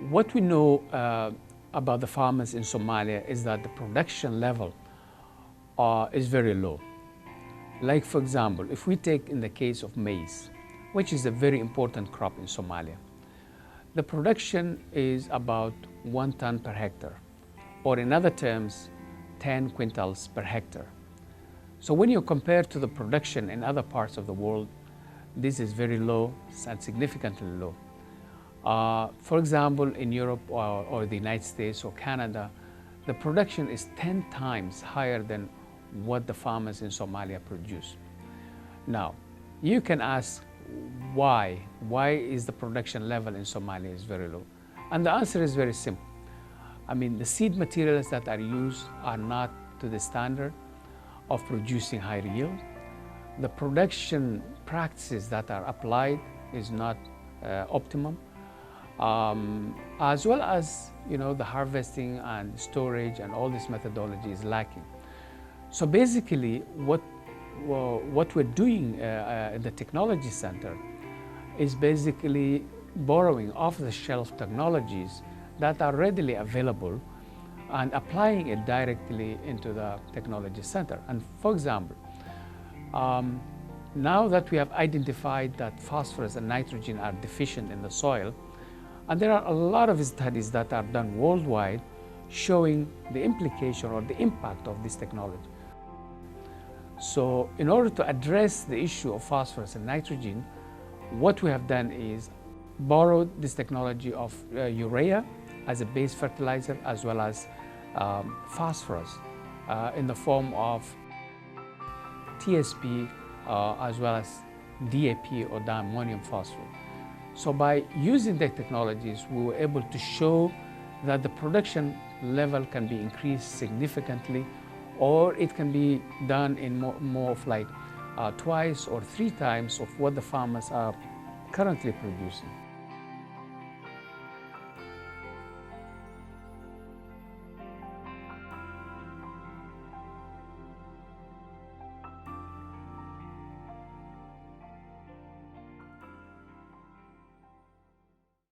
What we know about the farmers in Somalia is that the production level is very low. Like, for example, if we take in the case of maize, which is a very important crop in Somalia, the production is about 1 ton per hectare, or in other terms, 10 quintals per hectare. So when you compare to the production in other parts of the world, this is very low and significantly low. For example, in Europe or the United States or Canada, the production is 10 times higher than what the farmers in Somalia produce. Now, you can ask why? Why is the production level in Somalia is very low? And the answer is very simple. I mean, the seed materials that are used are not to the standard of producing high yield. The production practices that are applied is not optimum, as well as the harvesting and storage and all this methodology is lacking. So basically, what we're doing in the technology center is basically borrowing off-the-shelf technologies that are readily available and applying it directly into the technology center. And for example, now that we have identified that phosphorus and nitrogen are deficient in the soil, and there are a lot of studies that are done worldwide showing the implication or the impact of this technology. So in order to address the issue of phosphorus and nitrogen, what we have done is borrowed this technology of urea as a base fertilizer, as well as phosphorus in the form of TSP, as well as DAP or diammonium phosphate. So by using the technologies, we were able to show that the production level can be increased significantly, or it can be done in more of like twice or 3 times of what the farmers are currently producing.